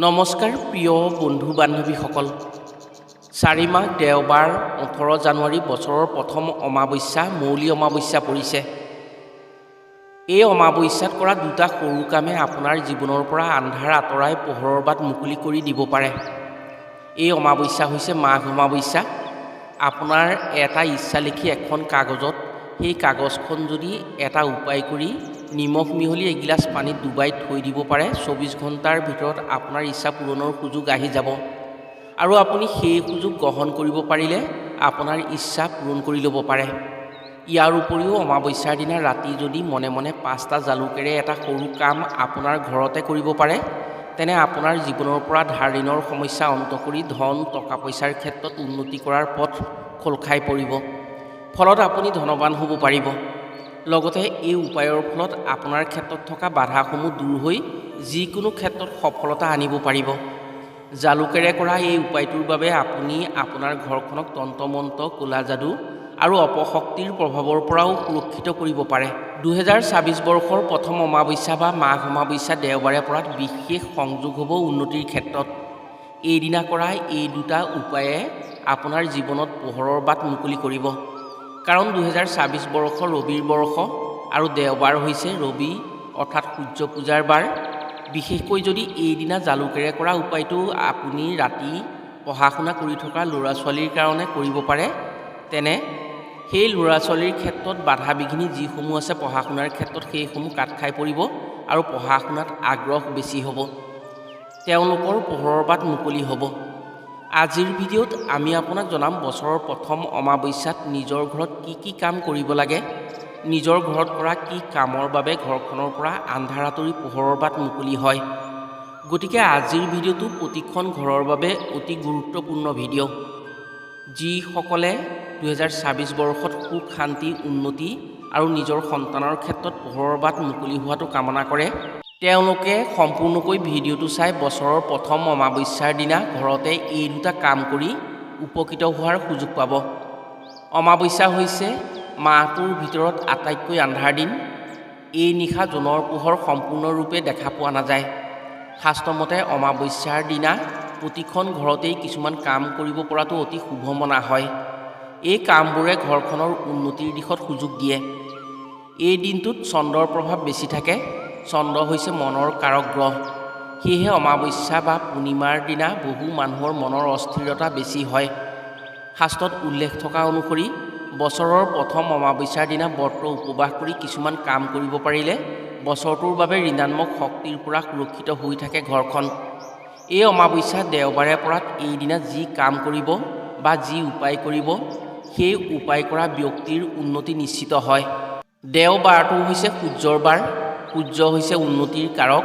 নমস্কাৰ প্ৰিয় বন্ধু বান্ধৱীসকল। 4 মাঘ দেওবাৰ 18 জানুৱাৰী বছৰৰ প্ৰথম অমাৱস্যা মৌলি অমাৱস্যা পৰিছে। এই অমাৱস্যাত কৰা দুটা সৰু কামে আপোনাৰ জীৱনৰ পৰা আন্ধাৰ আঁতৰাই পোহৰৰ বাট মুকলি কৰি দিব পাৰে। এই অমাৱস্যা হৈছে মাঘ অমাৱস্যা। আপোনাৰ এটা ইচ্ছা লিখি এখন কাগজত সেই কাগজখন যদি এটা উপায় কৰি নিমখ মিহলি এগিলাচ পানীত ডুবাই থৈ দিব পাৰে, 24 ঘণ্টাৰ ভিতৰত আপোনাৰ ইচ্ছা পূৰণৰ সুযোগ আহি যাব। আৰু আপুনি সেই সুযোগ গ্ৰহণ কৰিব পাৰিলে আপোনাৰ ইচ্ছা পূৰণ কৰি ল'ব পাৰে। ইয়াৰ উপৰিও অমাৱস্যাৰ দিনা ৰাতি যদি মনে মনে 5টা জালুকেৰে এটা সৰু কাম আপোনাৰ ঘৰতে কৰিব পাৰে, তেনে আপোনাৰ জীৱনৰ পৰা ধাৰ ঋণৰ সমস্যা অন্ত কৰি ধন টকা পইচাৰ ক্ষেত্ৰত উন্নতি কৰাৰ পথ খোল খাই পৰিব। ফলত আপুনি ধনৱান হ'ব পাৰিব। লগতে এই উপায়ৰ ফলত আপোনাৰ ক্ষেত্ৰত থকা বাধাসমূহ দূৰ হৈ যিকোনো ক্ষেত্ৰত সফলতা আনিব পাৰিব। জালুকেৰে কৰা এই উপায়টোৰ বাবে আপুনি আপোনাৰ ঘৰখনক তন্ত্ৰমন্ত্ৰ, ক'লা যাদু আৰু অপশক্তিৰ প্ৰভাৱৰ পৰাও সুৰক্ষিত কৰিব পাৰে। 2026 বৰ্ষৰ প্ৰথম অমাৱস্যা বা মাঘ অমাৱস্যা দেওবাৰে পৰাত বিশেষ সংযোগ হ'ব উন্নতিৰ ক্ষেত্ৰত। এইদিনা কৰা এই দুটা উপায়ে আপোনাৰ জীৱনত পোহৰৰ বাট মুকলি কৰিব। কাৰণ 2026 বৰ্ষ ৰবিৰ বৰ্ষ আৰু দেওবাৰ হৈছে ৰবি অৰ্থাৎ সূৰ্য পূজাৰ বাৰ। বিশেষকৈ যদি এইদিনা জালুকেৰে কৰা উপায়টো আপুনি ৰাতি পঢ়া শুনা কৰি থকা ল'ৰা ছোৱালীৰ কাৰণে কৰিব পাৰে, তেনে সেই ল'ৰা ছোৱালীৰ ক্ষেত্ৰত বাধা বিঘিনি যিসমূহ আছে পঢ়া শুনাৰ ক্ষেত্ৰত সেইসমূহ কাট খাই পৰিব আৰু পঢ়া শুনাত আগ্ৰহ বেছি হ'ব। তেওঁলোকৰ পোহৰৰ বাট মুকলি হ'ব। আজিৰ ভিডিঅ'ত আমি আপোনাক জনাম বছৰৰ প্ৰথম অমাৱস্যাত নিজৰ ঘৰত কি কি কাম কৰিব লাগে, নিজৰ ঘৰত কৰা কি কামৰ বাবে ঘৰখনৰ পৰা আন্ধাৰ আঁতৰি পোহৰৰ বাট মুকলি হয়। গতিকে আজিৰ ভিডিঅ'টো প্ৰতিখন ঘৰৰ বাবে অতি গুৰুত্বপূৰ্ণ ভিডিঅ'। যিসকলে 2026 বৰ্ষত সুখ শান্তি উন্নতি আৰু নিজৰ সন্তানৰ ক্ষেত্ৰত পোহৰৰ বাট মুকলি হোৱাটো কামনা কৰে, তেওঁলোকে সম্পূৰ্ণকৈ ভিডিঅ'টো চাই বছৰৰ প্ৰথম অমাৱস্যাৰ দিনা ঘৰতে এই দুটা কাম কৰি উপকৃত হোৱাৰ সুযোগ পাব। অমাৱস্যা হৈছে মাহটোৰ ভিতৰত আটাইতকৈ আন্ধাৰ দিন। এই নিশা জোনৰ পোহৰ সম্পূৰ্ণৰূপে দেখা পোৱা নাযায়। শাস্ত্ৰমতে অমাৱস্যাৰ দিনা প্ৰতিখন ঘৰতেই কিছুমান কাম কৰিব পৰাটো অতি শুভ মনা হয়। এই কামবোৰে ঘৰখনৰ উন্নতিৰ দিশত সুযোগ দিয়ে। এই দিনটোত চন্দ্ৰৰ প্ৰভাৱ বেছি থাকে। চন্দ্ৰ হৈছে মনৰ কাৰক গ্ৰহ। সেয়েহে অমাৱস্যা বা পূৰ্ণিমাৰ দিনা বহু মানুহৰ মনৰ অস্থিৰতা বেছি হয়। শাস্ত্ৰত উল্লেখ থকা অনুসৰি বছৰৰ প্ৰথম অমাৱস্যাৰ দিনা ব্ৰত উপবাস কৰি কিছুমান কাম কৰিব পাৰিলে বছৰটোৰ বাবে ঋণাত্মক শক্তিৰ পৰা সুৰক্ষিত হৈ থাকে ঘৰখন। এই অমাৱস্যা দেওবাৰে পৰাত এইদিনা যি কাম কৰিব বা যি উপায় কৰিব, সেই উপায় কৰা ব্যক্তিৰ উন্নতি নিশ্চিত হয়। দেওবাৰটো হৈছে সূৰ্যৰ বাৰ। সূৰ্য হৈছে উন্নতিৰ কাৰক।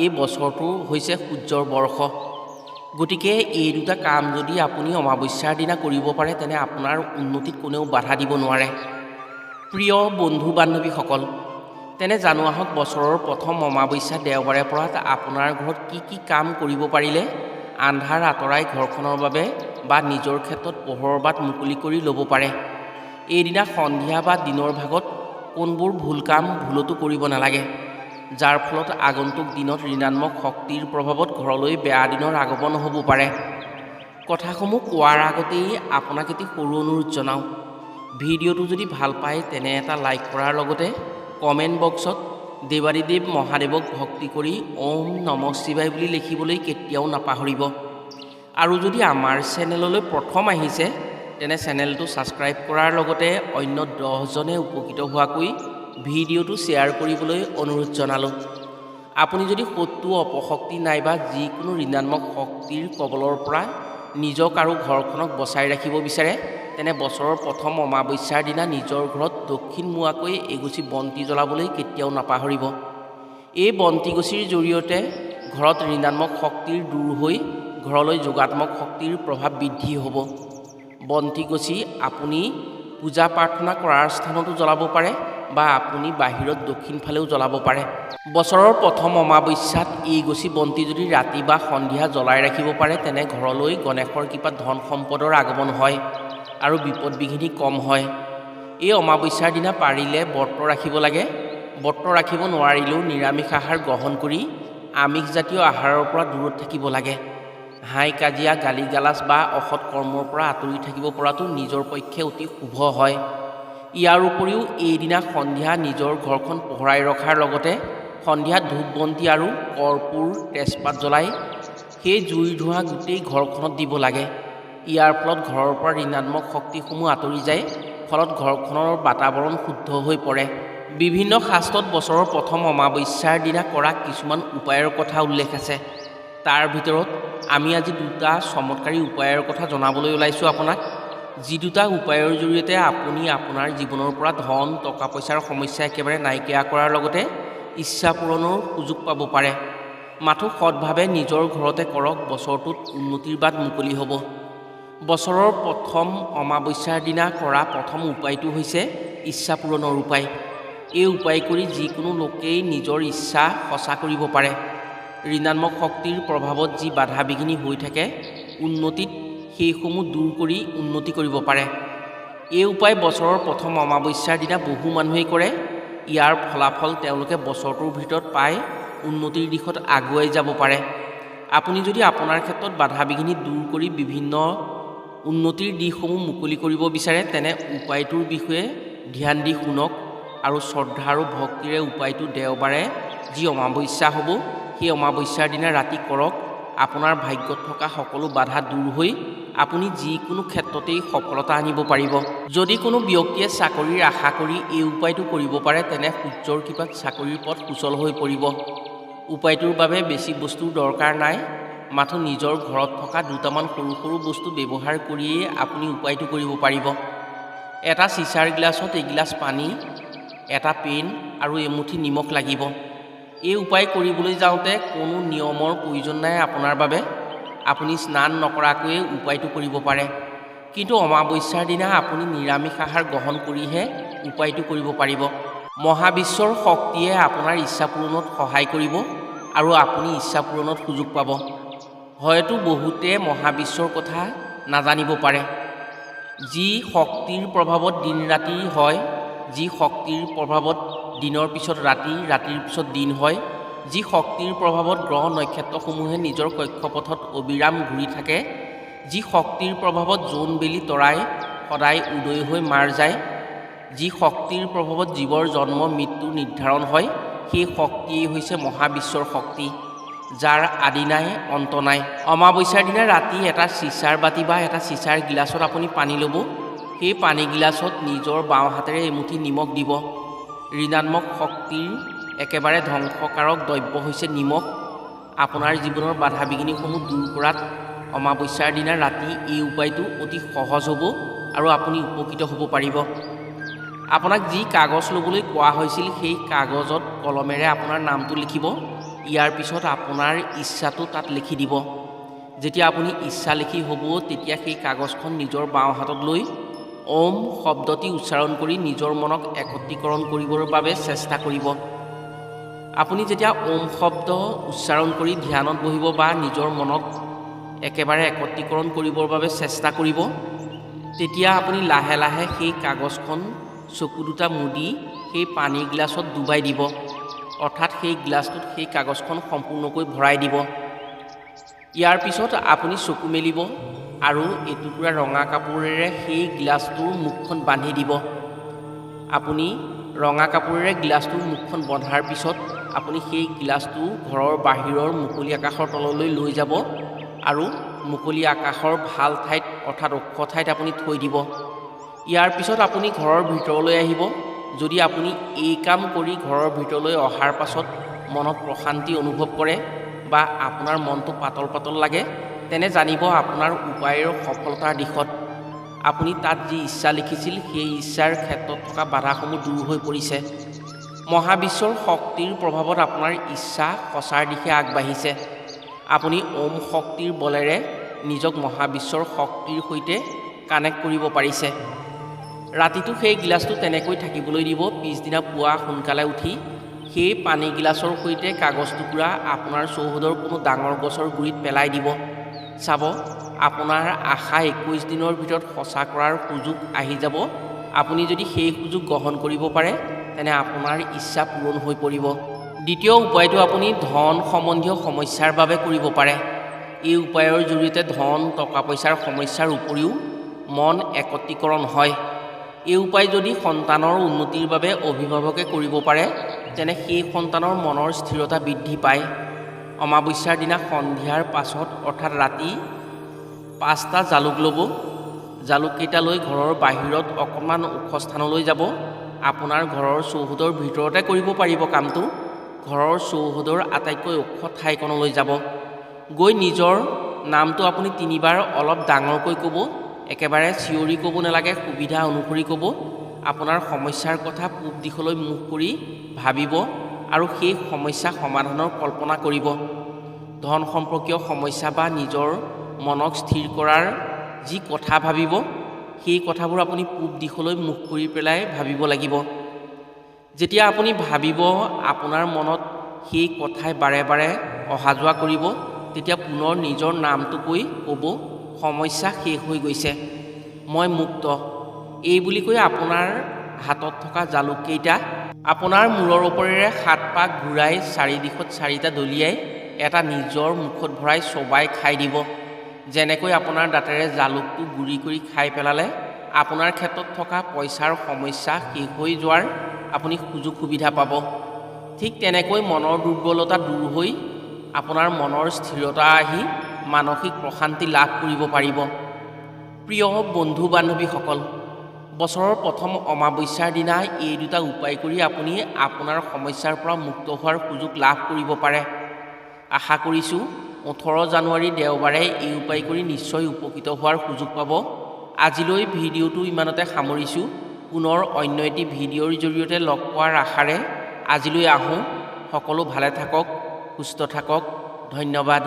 এই বছৰটো হৈছে সূৰ্যৰ বৰ্ষ। গতিকে এই দুটা কাম যদি আপুনি অমাৱস্যাৰ দিনা কৰিব পাৰে, তেনে আপোনাৰ উন্নতিত কোনেও বাধা দিব নোৱাৰে। প্ৰিয় বন্ধু বান্ধৱীসকল, তেনে জানো আহক বছৰৰ প্ৰথম অমাৱস্যা দেওবাৰে পৰাত আপোনাৰ ঘৰত কি কি কাম কৰিব পাৰিলে আন্ধাৰ আঁতৰাই ঘৰখনৰ বাবে বা নিজৰ ক্ষেত্ৰত পোহৰৰ বাট মুকলি কৰি ল'ব পাৰে। এইদিনা সন্ধিয়া বা দিনৰ ভাগত কোনবোৰ ভুল কাম ভুলতো কৰিব নালাগে, যাৰ ফলত আগন্তুক দিনত ঋণাত্মক শক্তিৰ প্ৰভাৱত ঘৰলৈ বেয়া দিনৰ আগমন হ'ব পাৰে। কথাসমূহ কোৱাৰ আগতেই আপোনাক এটি সৰু অনুৰোধ জনাওঁ। ভিডিঅ'টো যদি ভাল পায় তেনে এটা লাইক কৰাৰ লগতে কমেণ্ট বক্সত দেৱাদিদেৱ মহাদেৱক ভক্তি কৰি ওম নমঃ শিৱায় বুলি লিখিবলৈ কেতিয়াও নাপাহৰিব। আৰু যদি আমাৰ চেনেললৈ প্ৰথম আহিছে তেনে চেনেলটো ছাবস্ক্ৰাইব কৰাৰ লগতে অন্য 10জনে উপকৃত হোৱাকৈ ভিডিঅ'টো শ্বেয়াৰ কৰিবলৈ অনুৰোধ জনালোঁ। আপুনি যদি শত্ৰু অপশক্তি নাইবা যিকোনো ঋণাত্মক শক্তিৰ কবলৰ পৰা নিজক আৰু ঘৰখনক বচাই ৰাখিব বিচাৰে, তেনে বছৰৰ প্ৰথম অমাৱস্যাৰ দিনা নিজৰ ঘৰত দক্ষিণ মুৱাকৈ এগছি বন্তি জ্বলাবলৈ কেতিয়াও নাপাহৰিব। এই বন্তিগছিৰ জৰিয়তে ঘৰত ঋণাত্মক শক্তিৰ দূৰ হৈ ঘৰলৈ যোগাত্মক শক্তিৰ প্ৰভাৱ বৃদ্ধি হ'ব। বন্তিগছি আপুনি পূজা প্ৰাৰ্থনা কৰাৰ স্থানতো জ্বলাব পাৰে বা আপুনি বাহিৰত দক্ষিণ ফালেও জ্বলাব পাৰে। বছৰৰ প্ৰথম অমাৱস্যাত এই গছি বন্তি যদি ৰাতি বা সন্ধিয়া জ্বলাই ৰাখিব পাৰে, তেনে ঘৰলৈ গণেশৰ কৃপাত ধন সম্পদৰ আগমন হয় আৰু বিপদ বিঘিনি কম হয়। এই অমাৱস্যাৰ দিনা পাৰিলে ব্ৰত ৰাখিব লাগে। ব্ৰত ৰাখিব নোৱাৰিলেও নিৰামিষ আহাৰ গ্ৰহণ কৰি আমিষজাতীয় আহাৰৰ পৰা দূৰত থাকিব লাগে। হাই কাজিয়া, গালি গালাজ বা অসৎ কৰ্মৰ পৰা আঁতৰি থাকিব পৰাটো নিজৰ পক্ষে অতি শুভ হয়। ইয়াৰ উপৰিও এইদিনা সন্ধিয়া নিজৰ ঘৰখন পোহৰাই ৰখাৰ লগতে সন্ধিয়া ধূপ বন্তি আৰু কৰ্পূৰ তেজপাত জ্বলাই সেই জুইৰ ধোঁৱা গোটেই ঘৰখনত দিব লাগে। ইয়াৰ ফলত ঘৰৰ পৰা ঋণাত্মক শক্তিসমূহ আঁতৰি যায়, ফলত ঘৰখনৰ বাতাৱৰণ শুদ্ধ হৈ পৰে। বিভিন্ন শাস্ত্ৰত বছৰৰ প্ৰথম অমাৱস্যাৰ দিনা কৰা কিছুমান উপায়ৰ কথা উল্লেখ আছে। তাৰ ভিতৰত আমি আজি দুটা চমৎকাৰী উপায়ৰ কথা জনাবলৈ ওলাইছোঁ আপোনাক, যি দুটা উপায়ৰ জৰিয়তে আপুনি আপোনাৰ জীৱনৰ পৰা ধন টকা পইচাৰ সমস্যা একেবাৰে নাইকিয়া কৰাৰ লগতে ইচ্ছা পূৰণৰ সুযোগ পাব পাৰে। মাথো সৎভাৱে নিজৰ ঘৰতে কৰক, বছৰটোত উন্নতিৰ বাট মুকলি হ'ব। বছৰৰ প্ৰথম অমাৱস্যাৰ দিনা কৰা প্ৰথম উপায়টো হৈছে ইচ্ছা পূৰণৰ উপায়। এই উপায় কৰি যিকোনো লোকেই নিজৰ ইচ্ছা সঁচা কৰিব পাৰে। ঋণাত্মক শক্তিৰ প্ৰভাৱত যি বাধা বিঘিনি হৈ থাকে উন্নতিত, সেইসমূহ দূৰ কৰি উন্নতি কৰিব পাৰে। এই উপায় বছৰৰ প্ৰথম অমাৱস্যাৰ দিনা বহু মানুহেই কৰে। ইয়াৰ ফলাফল তেওঁলোকে বছৰটোৰ ভিতৰত পাই উন্নতিৰ দিশত আগুৱাই যাব পাৰে। আপুনি যদি আপোনাৰ ক্ষেত্ৰত বাধা বিঘিনি দূৰ কৰি বিভিন্ন উন্নতিৰ দিশসমূহ মুকলি কৰিব বিচাৰে, তেনে উপায়টোৰ বিষয়ে ধ্যান দি শুনক আৰু শ্ৰদ্ধা আৰু ভক্তিৰে উপায়টো দেওবাৰে যি অমাৱস্যা হ'ব সেই অমাৱস্যাৰ দিনা ৰাতি কৰক। আপোনাৰ ভাগ্যত থকা সকলো বাধা দূৰ হৈ আপুনি যিকোনো ক্ষেত্ৰতেই সফলতা আনিব পাৰিব। যদি কোনো ব্যক্তিয়ে চাকৰিৰ আশা কৰি এই উপায়টো কৰিব পাৰে, তেনে সূৰ্যৰ কৃপাত চাকৰিৰ পথ সুচল হৈ পৰিব। উপায়টোৰ বাবে বেছি বস্তুৰ দৰকাৰ নাই, মাথো নিজৰ ঘৰত থকা দুটামান সৰু সৰু বস্তু ব্যৱহাৰ কৰিয়েই আপুনি উপায়টো কৰিব পাৰিব। এটা চিচাৰ গিলাছত এগিলাচ পানী, এটা পেন আৰু এমুঠি নিমখ লাগিব। এই উপায় কৰিবলৈ যাওঁতে কোনো নিয়মৰ প্ৰয়োজন নাই আপোনাৰ বাবে। আপুনি স্নান নকৰাকৈয়ে উপায়টো কৰিব পাৰে। কিন্তু অমাৱস্যাৰ দিনা আপুনি নিৰামিষ আহাৰ গ্ৰহণ কৰিহে উপায়টো কৰিব পাৰিব। মহাবিশ্বৰ শক্তিয়ে আপোনাৰ ইচ্ছা পূৰণত সহায় কৰিব আৰু আপুনি ইচ্ছা পূৰণত সুযোগ পাব। হয়তো বহুতে মহাবিশ্বৰ কথা নাজানিব পাৰে, যি শক্তিৰ প্ৰভাৱত দিন ৰাতি হয়, যি শক্তিৰ প্ৰভাৱত দিনৰ পিছত ৰাতি, ৰাতিৰ পিছত দিন হয়, যি শক্তিৰ প্ৰভাৱত গ্ৰহ নক্ষত্ৰসমূহে নিজৰ কক্ষপথত অবিৰাম ঘূৰি থাকে, যি শক্তিৰ প্ৰভাৱত জোন বেলি তৰাই সদায় উদয় হৈ মাৰ যায়, যি শক্তিৰ প্ৰভাৱত জীৱৰ জন্ম মৃত্যু নিৰ্ধাৰণ হয়, সেই শক্তিয়েই হৈছে মহাবিশ্বৰ শক্তি, যাৰ আদি নাই অন্ত নাই। অমাৱস্যাৰ দিনা ৰাতি এটা চিচাৰ বাতি বা এটা চিচাৰ গিলাছত আপুনি পানী ল'ব। সেই পানী গিলাছত নিজৰ বাওঁ হাতেৰে এমুঠি নিমখ দিব। ঋণাত্মক শক্তিৰ একেবাৰে ধ্বংসকাৰক দ্ৰব্য হৈছে নিমখ। আপোনাৰ জীৱনৰ বাধা বিঘিনিসমূহ দূৰ কৰাত অমাৱস্যাৰ দিনা ৰাতি এই উপায়টো অতি সহজ হ'ব আৰু আপুনি উপকৃত হ'ব পাৰিব। আপোনাক যি কাগজ ল'বলৈ কোৱা হৈছিল সেই কাগজত কলমেৰে আপোনাৰ নামটো লিখিব। ইয়াৰ পিছত আপোনাৰ ইচ্ছাটো তাত লিখি দিব। যেতিয়া আপুনি ইচ্ছা লিখি হ'ব, তেতিয়া সেই কাগজখন নিজৰ বাওঁ হাতত লৈ ওম শব্দটি উচ্চাৰণ কৰি নিজৰ মনক একত্ৰীকৰণ কৰিবৰ বাবে চেষ্টা কৰিব। আপুনি যেতিয়া ওম শব্দ উচ্চাৰণ কৰি ধ্যানত বহিব বা নিজৰ মনত একেবাৰে একত্ৰীকৰণ কৰিবৰ বাবে চেষ্টা কৰিব, তেতিয়া আপুনি লাহে লাহে সেই কাগজখন চকু দুটা মুদি সেই পানীৰ গিলাছত ডুবাই দিব, অৰ্থাৎ সেই গিলাছটোত সেই কাগজখন সম্পূৰ্ণকৈ ভৰাই দিব। ইয়াৰ পিছত আপুনি চকু মেলিব আৰু এটুকুৰা ৰঙা কাপোৰেৰে সেই গিলাছটোৰ মুখখন বান্ধি দিব। আপুনি ৰঙা কাপোৰেৰে গিলাছটোৰ মুখখন বন্ধাৰ পিছত আপুনি সেই গিলাছটো ঘৰৰ বাহিৰৰ মুকলি আকাশৰ তললৈ লৈ যাব আৰু মুকলি আকাশৰ ভাল ঠাইত অৰ্থাৎ ওখ ঠাইত আপুনি থৈ দিব। ইয়াৰ পিছত আপুনি ঘৰৰ ভিতৰলৈ আহিব। যদি আপুনি এই কাম কৰি ঘৰৰ ভিতৰলৈ অহাৰ পাছত মনত প্ৰশান্তি অনুভৱ কৰে বা আপোনাৰ মনটো পাতল পাতল লাগে, তেনে জানিব আপোনাৰ উপায়ৰ সফলতাৰ দিশত। আপুনি তাত যি ইচ্ছা লিখিছিল সেই ইচ্ছাৰ ক্ষেত্ৰত থকা বাধাসমূহ দূৰ হৈ পৰিছে। মহাবিশ্বৰ শক্তিৰ প্ৰভাৱত আপোনাৰ ইচ্ছা সঁচাৰ দিশে আগবাঢ়িছে। আপুনি ওম শক্তিৰ বলেৰে নিজক মহাবিশ্বৰ শক্তিৰ সৈতে কানেক্ট কৰিব পাৰিছে। ৰাতিটো সেই গিলাচটো তেনেকৈ থাকিবলৈ দিব। পিছদিনা পুৱা সোনকালে উঠি সেই পানী গিলাচৰ সৈতে কাগজ টুকুৰা আপোনাৰ চৌহদৰ কোনো ডাঙৰ গছৰ গুৰিত পেলাই দিব। চাব, আপোনাৰ আশা 21 দিনৰ ভিতৰত সঁচা কৰাৰ সুযোগ আহি যাব। আপুনি যদি সেই সুযোগ গ্ৰহণ কৰিব পাৰে, তেনে আপোনাৰ ইচ্ছা পূৰণ হৈ পৰিব। দ্বিতীয় উপায়টো আপুনি ধন সম্বন্ধীয় সমস্যাৰ বাবে কৰিব পাৰে। এই উপায়ৰ জৰিয়তে ধন টকা পইচাৰ সমস্যাৰ উপৰিও মন একত্ৰীকৰণ হয়। এই উপায় যদি সন্তানৰ উন্নতিৰ বাবে অভিভাৱকে কৰিব পাৰে তেনে সেই সন্তানৰ মনৰ স্থিৰতা বৃদ্ধি পায়। অমাৱস্যাৰ দিনা সন্ধিয়াৰ পাছত অৰ্থাৎ ৰাতি 5টা জালুক ল'ব। জালুককেইটা লৈ ঘৰৰ বাহিৰত অকণমান ওখ স্থানলৈ যাব। আপোনাৰ ঘৰৰ চৌহদৰ ভিতৰতে কৰিব পাৰিব কামটো। ঘৰৰ চৌহদৰ আটাইতকৈ ওখ ঠাইকণলৈ যাব। গৈ নিজৰ নামটো আপুনি 3বাৰ অলপ ডাঙৰকৈ ক'ব। একেবাৰে চিঞৰি ক'ব নালাগে, সুবিধা অনুসৰি ক'ব। আপোনাৰ সমস্যাৰ কথা পূব দিশলৈ মুখ কৰি ভাবিব আৰু সেই সমস্যা সমাধানৰ কল্পনা কৰিব। ধন সম্পৰ্কীয় সমস্যা বা নিজৰ মনক স্থিৰ কৰাৰ যি কথা ভাবিব সেই কথাবোৰ আপুনি পূব দিশলৈ মুখ কৰি পেলাই ভাবিব লাগিব। যেতিয়া আপুনি ভাবিব আপোনাৰ মনত সেই কথাই বাৰে বাৰে অহা যোৱা কৰিব তেতিয়া পুনৰ নিজৰ নামটো কৈ ক'ব, সমস্যা শেষ হৈ গৈছে, মই মুক্ত। এই বুলি কৈ আপোনাৰ হাতত থকা জালুককেইটা আপোনাৰ মূৰৰ ওপৰেৰে 7 পাক ঘূৰাই 4 দিশত 4টা দলিয়াই এটা নিজৰ মুখত ভৰাই চবাই খাই দিব। যেনেকৈ আপোনাৰ দাঁতেৰে জালুকটো গুৰি কৰি খাই পেলালে আপোনাৰ ক্ষেত্ৰত থকা পইচাৰ সমস্যা শেষ হৈ যোৱাৰ আপুনি সুযোগ সুবিধা পাব। ঠিক তেনেকৈ মনৰ দুৰ্বলতা দূৰ হৈ আপোনাৰ মনৰ স্থিৰতা আহি মানসিক প্ৰশান্তি লাভ কৰিব পাৰিব। প্ৰিয় বন্ধু বান্ধৱীসকল, বছৰৰ প্ৰথম অমাৱস্যাৰ দিনা এই 2টা উপায় কৰি আপুনি আপোনাৰ সমস্যাৰ পৰা মুক্ত হোৱাৰ সুযোগ লাভ কৰিব পাৰে। আশা কৰিছোঁ 18 জানুৱাৰী দেওবাৰে এই উপায় কৰি নিশ্চয় উপকৃত হোৱাৰ সুযোগ পাব। আজিলৈ ভিডিঅ'টো ইমানতে সামৰিছোঁ। পুনৰ অন্য এটি ভিডিঅ'ৰ জৰিয়তে লগ পোৱাৰ আশাৰে আজিলৈ আহোঁ। সকলো ভালে থাকক, সুস্থ থাকক। ধন্যবাদ।